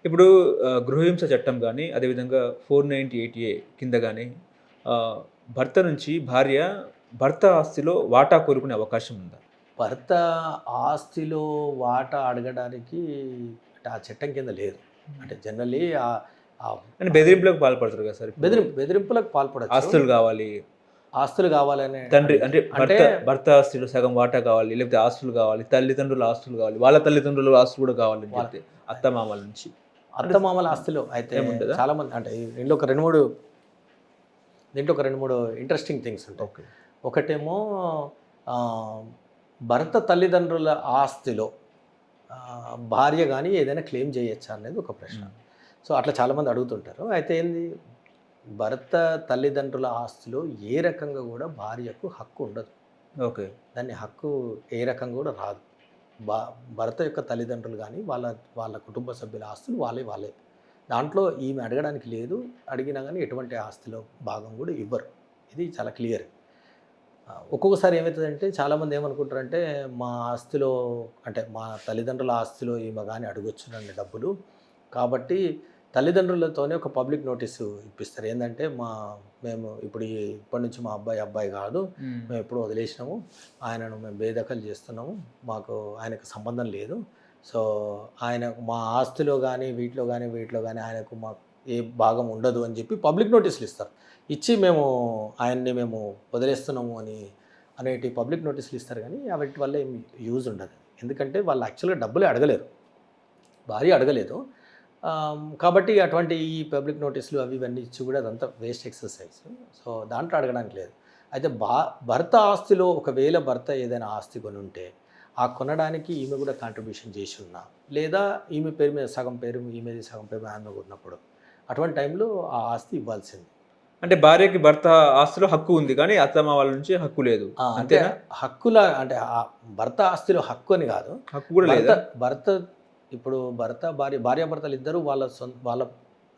ఇప్పుడు గృహహింస చట్టం గాని, అదేవిధంగా 498 కింద గాని ఆహ్, భర్త నుంచి భార్య భర్త ఆస్తిలో వాటా కోరుకునే అవకాశం ఉందా? భర్త ఆస్తిలో వాటా అడగడానికి అంటే ఆ చట్టం కింద లేదు. హ్మ్. అంటే జనరల్లీ ఆహ్, ఆహ్, అంటే ఆహ్, బెదిరింపులకు పాల్పడతారు కదా సార్ ఇప్పుడు. బెదిరింపులకు పాల్పడొచ్చు. ఆస్తులు గావాలి. ఆస్తులు కావాలని తండ్రి అడిగితే అంటే అంటే భర్త ఆస్తిలో సగం వాటా కావాలి. లేకపోతే ఆస్తులు గావాలి. తల్లిదండ్రుల ఆస్తులు గావాలి. వాళ్ళ తల్లిదండ్రుల ఆస్తులు గూడా కావాలని వాళ్ళ చెప్పి అత్తమామల నుంచి. అంటే అత్తమామల ఆస్తులు అయితే ఏముండదా? చాలామంది అంటే దీంట్లో ఒక 2, 3 ఇంట్రెస్టింగ్ థింగ్స్ ఉంటాయి. ఓకే. ఒకటేమో ఆహ్, భర్త తల్లిదండ్రుల ఆస్తిలో భార్య గాని ఏదైనా క్లెయిమ్ చేయొచ్చా అనేది ఒక ప్రశ్న. హ్మ్. సో, అట్లా చాలామంది అడుగుతుంటారు. అయితే ఏంది భర్త తల్లిదండ్రుల ఆస్తిలో ఏ రకంగా గూడా భార్యకు హక్కు ఉండదు. ఓకే. దాన్ని హక్కు ఏ రకంగా గూడా రాదు. భ భర్త యొక్క తల్లిదండ్రులు గాని, వాళ్ళ కుటుంబ సభ్యుల ఆస్తులు వాళ్ళే. దాంట్లో ఈమె అడగడానికి లేదు. అడిగినా గాని ఎటువంటి ఆస్తిలో భాగం గూడా ఇవ్వరు. ఇది చాలా క్లియర్. ఒక్కొక్కసారి ఏమైతదంటే చాలామంది ఏమనుకుంటారంటే, మా ఆస్తిలో అంటే మా తల్లిదండ్రుల ఆస్తిలో ఈమె గాని అడగొచ్చు నన్ను డబ్బులు. కాబట్టి తల్లిదండ్రులతోనే ఒక పబ్లిక్ నోటీసు ఇప్పిస్తారు. ఏందంటే, మేము ఇప్పటి నుంచి మా అబ్బాయి కాదు. హ్మ్. మేము ఎప్పుడో వదిలేసినాము. ఆయనను మేము బేదఖలు చేస్తున్నాము. మాకు ఆయనకు సంబంధం లేదు. సో, మా ఆస్తిలో గాని, వీటిలో గాని ఆయనకు మాకు ఏ భాగం ఉండదు అని చెప్పి పబ్లిక్ నోటీసులు ఇస్తారు. ఇచ్చి మేము వదిలేస్తున్నాము అనేటి పబ్లిక్ నోటీసులు ఇస్తారు కానీ వాటి వల్ల ఏమి యూజ్ ఉండదు. ఎందుకంటే వాళ్ళు యాక్చువల్‌గా డబ్బులే అడగలేరు. భార్య అడగలేదు. కాబట్టి అటువంటి ఈ పబ్లిక్ నోటీసులు అవి ఇవన్నీ ఇచ్చి కూడా అదంతా వేస్ట్ ఎక్సర్‌సైజ్. సో, దాంట్లో అడగడానికి లేదు. అయితే భర్త ఆస్తిలో ఒకవేళ భర్త ఏదైనా ఆస్తి కొనుంటే, ఆ కొనడానికి ఈమె కూడా కాంట్రిబ్యూషన్ చేసి ఉన్నా, లేదా ఈమె పేరు మీద సగం పేరు ఈమెది, సగం పేరు ఆమె ఉన్నప్పుడు, అటువంటి టైంలో ఆ ఆస్తి ఇవ్వాల్సిందే. అంటే భార్యకి భర్త ఆస్తిలో హక్కు ఉంది. కానీ అత్తమామల నుంచి హక్కు లేదు. అంటే అంతేనా? అంటే భర్త ఆస్తిలో హక్కు అని కాదు. హక్కు గూడా భర్త లేదా? భర్త ఇప్పుడు భార్యాభర్తలు ఇద్దరు వాళ్ళ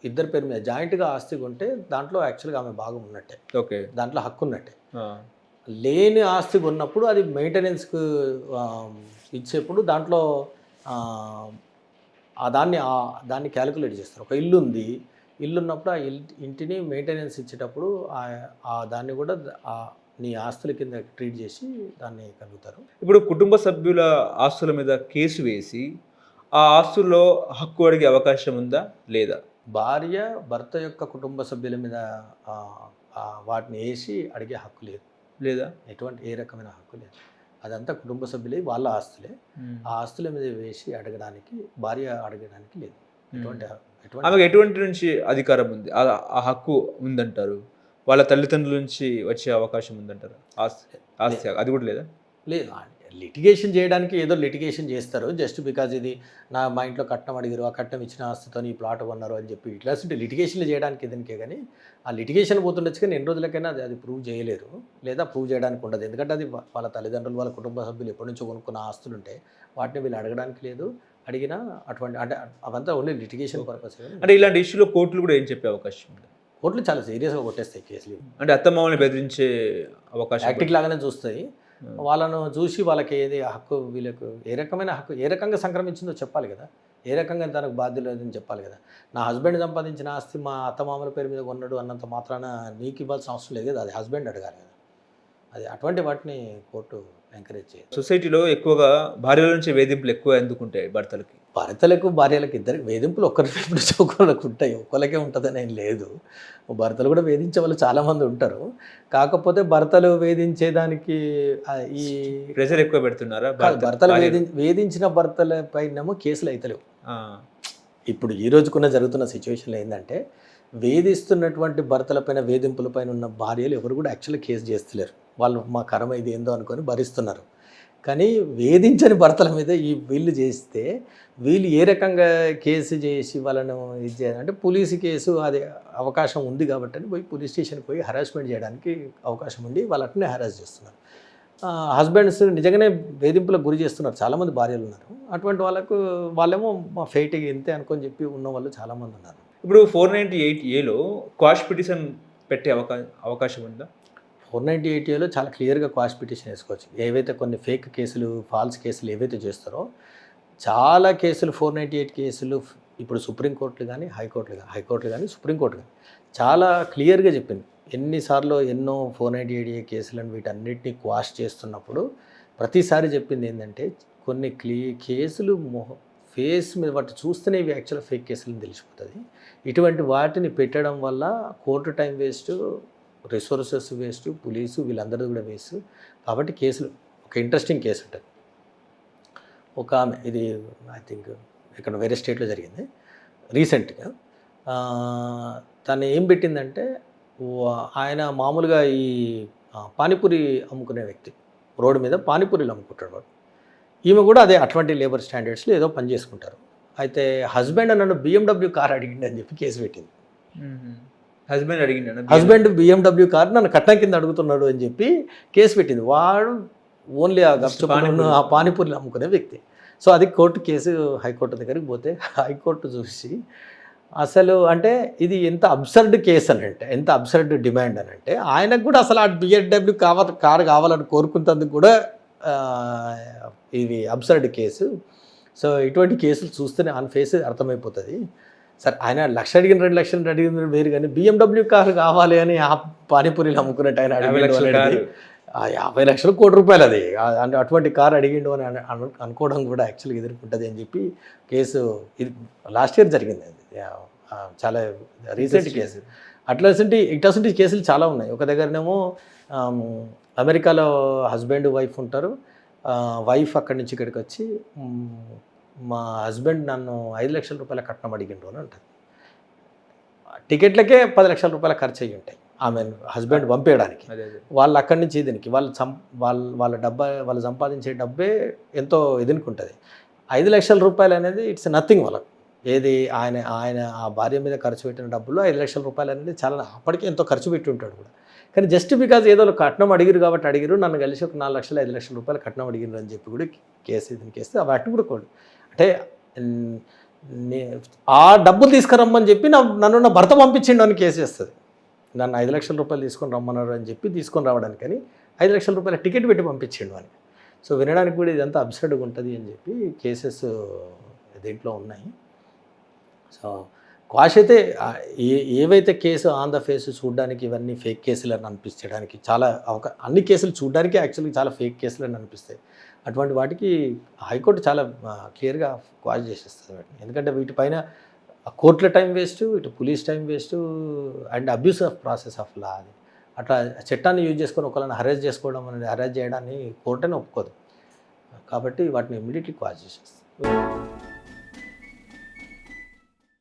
ఇద్దరి పేరు మీద జాయింట్‌గా ఆస్తి కొంటే దాంట్లో యాక్చువల్‌గా ఆమె భాగం ఉన్నట్టే. ఓకే. దాంట్లో హక్కు ఉన్నట్టే. ఆ! లేని ఆస్తి కొన్నప్పుడు అది మెయింటెనెన్స్‌కు ఆహ్, ఇచ్చేప్పుడు దాంట్లో ఆహ్, దాన్ని క్యాలిక్యులేట్ చేస్తారు. ఒక ఇల్లుంది. ఇల్లున్నప్పుడు ఆ ఇంటిని మెయింటెనెన్స్ ఇచ్చేటప్పుడు దాన్ని కూడా నీ ఆస్తుల కింద ట్రీట్ చేసి దాన్ని కలుగుతారు. ఇప్పుడు కుటుంబ సభ్యుల ఆస్తుల మీద కేసు వేసి, ఆ ఆస్తుల్లో హక్కు అడిగే అవకాశం ఉందా? లేదా? భార్య భర్త యొక్క కుటుంబ సభ్యుల మీద ఆహ్, వాటిని ఏసి అడిగే హక్కు లేదు. లేదా? ఏ రకమైన హక్కు లేదు. అదంతా కుటుంబ సభ్యులే వాళ్ళ ఆస్తులే. హ్మ్. ఆ ఆస్తుల మీద వేసి భార్య అడగడానికి లేదు. హ్మ్. ఎటువంటి ఎటువంటి ఆమెకు ఎటువంటి నుంచి అధికారం ఉంది? ఆ హక్కు ఉందంటారు? వాళ్ళ తల్లిదండ్రుల నుంచి వచ్చే అవకాశం ఉందంటారా? లే ఆస్తి అది గూడా లేదా? లేదు. లిటిగేషన్ చేయడానికి ఏదో లిటిగేషన్ చేస్తారు. జస్ట్ బికాజ్ ఇది మా ఇంట్లో కట్నం అడిగారు. ఆ కట్నం ఇచ్చిన ఆస్తితోని ఈ ప్లాట్ కొన్నారు అని చెప్పి ఇట్లాంటి లిటిగేషన్‌లు చేయడానికి దీనికే గానీ, ఆ లిటిగేషన్ పోతుండొచ్చు కానీ ఎన్ని రోజులకైనా అది ప్రూవ్ చేయలేరు. లేదా ప్రూవ్ చేయడానికి ఉండదు. ఎందుకంటే అది వాళ్ళ తల్లిదండ్రులు, వాళ్ళ కుటుంబ సభ్యులు ఎప్పటినుంచో కొనుక్కున్న ఆస్తులుంటాయి. వాటిని వీళ్ళు అడగడానికి లేదు. అడిగినా అంటే అవంతా ఓన్లీ లిటిగేషన్ ఓకే. పర్పసే గాని అంటే ఇలాంటి ఇష్యూలో కోర్టులు గూడా ఏం చెప్పే అవకాశం ఉందా? కోర్టులు చాలా సీరియస్‌గా కొట్టేస్తాయి కేసులు. అంటే అత్తమామల్ని బెదిరించే అవకాశం కూడా టాక్టిక్ లాగానే చూస్తాయి. ఆ! వాళ్ళను చూసి వాళ్ళకి ఏది హక్కు వీళ్ళకు ఏ రకమైన హక్కు ఏ రకంగా సంక్రమించిందో చెప్పాలి కదా! ఏ రకంగా తనకు బాధ్యులేదని చెప్పాలి కదా! నా హస్బెండ్ సంపాదించిన ఆస్తి మా అత్తమామల పేరు మీద కొన్నాడు అన్నంత మాత్రాన నీకు ఇవ్వాల్సిన అవసరం లేదు కదా! అది హస్బెండ్ అడగాలి కదా! అది అటువంటి వాటిని కోర్టు ఎంకరేజ్ చేయదు. సొసైటీలో ఎక్కువగా భార్యల నుంచి వేధింపులు ఎక్కువ ఎందుకుంటాయి భర్తలకి? భార్యలకు ఇద్దరికి వేధింపులు ఒకరి వైపు నుంచి ఒకళ్ళకి ఉంటాయి. ఒక్కళ్ళకే ఉంటదని ఏం లేదు. భర్తలు కూడా వేధించే వాళ్ళు చాలామంది ఉంటారు. కాకపోతే భర్తలు వేధించేదానికి ఈ ప్రెషర్ ఎక్కువ పెడుతున్నారా కాదు. భర్తలు భార్యలు? వేధించిన భర్తల పైనేమో కేసులు అయితలేవు. ఆ! ఇప్పుడు ఈ రోజుకున్న జరుగుతున్న సిట్యుయేషన్‌లో ఏందంటే, వేధిస్తున్నటువంటి భర్తల పైన, వేధింపుల పైన ఉన్న భార్యలు ఎవరు కూడా యాక్చువల్‌గా కేస్ చేస్తలేరు. వాళ్ళు మా కర్మ ఇది ఏందో అనుకోని భరిస్తున్నారు. కానీ వేధించని భర్తల మీద వీళ్ళు చేస్తే, వీళ్ళు ఏ రకంగా కేసు చేసి వాళ్ళను ఇది చేయాలంటే పోలీసు కేసు అది అవకాశం ఉంది కాబట్టని పోయి పోలీస్ స్టేషన్‌కి పోయి హరాస్మెంట్ చేయడానికి అవకాశం ఉండి వాళ్ళు అట్లనే హరాస్ చేస్తున్నారు. హస్బెండ్స్ నిజంగానే వేధింపులకు గురి చేస్తున్నారు. చాలామంది భార్యలున్నారు. అటువంటి వాళ్ళేమో మా ఫేట్ ఇంతే అనుకోని చెప్పి ఉన్నవాళ్ళు చాలామందున్నారు. ఇప్పుడు 498 క్వాష్ పిటిషన్ పెట్టే అవకాశం ఉందా? 498 చాలా క్లియర్‌గా క్వాష్ పిటిషన్ ఏసుకోవచ్చు. ఏవైతే కొన్ని ఫేక్ కేసులు, ఫాల్స్ కేసులు ఏవైతే చేస్తారో, చాలా కేసులు 498 కేసులు ఇప్పుడు సుప్రీంకోర్టులు కానీ హైకోర్టులు కానీ సుప్రీంకోర్టు కానీ చాలా క్లియర్గా చెప్పింది. ఎన్నిసార్లు ఎన్నో 498A కేసులను వీటన్నిటిని క్వాష్ చేస్తున్నప్పుడు ప్రతిసారి చెప్పింది ఏంటంటే కొన్ని కేసులు ఫేస్ మీద వాటి చూస్తేనే ఇవి యాక్చువల్గా ఫేక్ కేసులని తెలిసిపోతుంది. ఇటువంటి వాటిని పెట్టడం వల్ల court time waste, resources waste, police వీళ్ళందరూ కూడా వేస్ట్. కాబట్టి కేసులు ఒక ఇంట్రెస్టింగ్ కేసు ఉంటుంది. ఒక ఆమె ఇది ఐ థింక్ ఇక్కడ వేరే స్టేట్లో జరిగింది రీసెంట్గా. తను ఏం పెట్టిందంటే ఆయన మామూలుగా ఈ పానీపూరి అమ్ముకునే వ్యక్తి, రోడ్డు మీద పానీపూరీలు అమ్ముకుంటాడు వాడు. ఈమె కూడా అదే అటువంటి లేబర్ స్టాండర్డ్స్లో ఏదో పని చేసుకుంటారు. అయితే హస్బెండ్ నన్ను BMW కార్ అడిగిండి అని చెప్పి కేసు పెట్టింది. హస్బెండ్ BMW కార్ నన్ను కట్నం కింద అడుగుతున్నాడు అని చెప్పి కేసు పెట్టింది. వాడు ఓన్లీ ఆ పానీపూరీలు అమ్ముకునే వ్యక్తి. సో అది కోర్టు కేసు హైకోర్టు దగ్గరికి పోతే హైకోర్టు చూసి అసలు అంటే ఇది ఎంత అబ్సర్డ్ కేసు అని అంటే, ఎంత అబ్సర్డ్ డిమాండ్ అని అంటే, ఆయనకు కూడా అసలు ఆ BMW కారు కావాలని కోరుకున్నందుకు కూడా ఇది అబ్సర్డ్ కేసు. సో ఇటువంటి కేసులు చూస్తేనే ఆన్ ఫేస్ అర్థమైపోతుంది. సరే ఆయన 1,00,000 అడిగిన 2,00,000 అడిగిన వేరు, కానీ BMW కారు కావాలి అని ఆ పానీపూరీలు అమ్ముకున్నట్టు ఆయన అడిగిండు అనేది 50 లక్షలు కోటి రూపాయలు అది. అటువంటి కారు అడిగిండు అని అనుకోవడం కూడా యాక్చువల్గా ఎదుర్కొంటుంది అని చెప్పి కేసు ఇది లాస్ట్ ఇయర్ జరిగింది. అది చాలా రీసెంట్ కేసు. ఇట్లాంటి కేసులు చాలా ఉన్నాయి. ఒక దగ్గరనేమో అమెరికాలో హస్బెండ్ వైఫ్ ఉంటారు. వైఫ్ అక్కడి నుంచి ఇక్కడికి వచ్చి మా హస్బెండ్ నన్ను 5 లక్షల రూపాయల కట్నం అడిగిండు అని అంటారు. టికెట్లకే 10 లక్షల రూపాయల ఖర్చు అయ్యి ఉంటాయి ఆమె హస్బెండ్ పంపేయడానికి. వాళ్ళు అక్కడి నుంచి దీనికి వాళ్ళు సంపాదించే డబ్బే ఎంతో ఎదునికి ఉంటుంది. 5 లక్షల రూపాయలు అనేది ఇట్స్ నథింగ్ వాళ్ళకు. ఏది ఆయన ఆ భార్య మీద ఖర్చు పెట్టిన డబ్బులు 5 లక్షల రూపాయలు అనేది చాలా, అప్పటికే ఎంతో ఖర్చు పెట్టి ఉంటాడు కూడా. కానీ జస్ట్ బికాజ్ ఏదో కట్నం అడిగిరు కాబట్టి అడిగిరు, నన్ను కలిసి ఒక 4 లక్షలు 5 లక్షల రూపాయలు కట్నం అడిగిరు అని చెప్పి కూడా దీనికి వేస్తే వాటిని కూడా కోడు. అంటే ఆ డబ్బులు తీసుకురమ్మని చెప్పి నన్ను నా భర్త పంపించిండు అని కేసు వేస్తుంది. నన్ను 5 లక్షల రూపాయలు తీసుకొని రమ్మన్నారు అని చెప్పి తీసుకొని రావడానికి, కానీ 5 లక్షల రూపాయల టికెట్ పెట్టి పంపించిండు అని. సో వినడానికి కూడా ఇదంతా అబ్సర్డ్గా ఉంటుంది అని చెప్పి కేసెస్ దీంట్లో ఉన్నాయి. సో క్వాష్ అయితే ఏవైతే కేసు ఆన్ ద ఫేస్ చూడడానికి ఇవన్నీ ఫేక్ కేసులు అని అనిపించడానికి చాలా అన్ని కేసులు చూడడానికి యాక్చువల్గా చాలా ఫేక్ కేసులు అని అనిపిస్తాయి. అటువంటి వాటికి హైకోర్టు చాలా క్లియర్గా క్వాష్ చేసేస్తుంది వాటిని. ఎందుకంటే వీటిపైన కోర్టుల టైం వేస్ట్, ఇటు police time waste and abuse of process of law. అది అట్లా చట్టాన్ని యూజ్ చేసుకొని ఒకళ్ళని అరెస్ట్ చేసుకోవడం అనేది, అరెస్ట్ చేయడాన్ని కోర్టునే ఒప్పుకోదు. కాబట్టి వాటిని ఇమ్మీడియట్లీ క్వాష్ చేసేస్తుంది.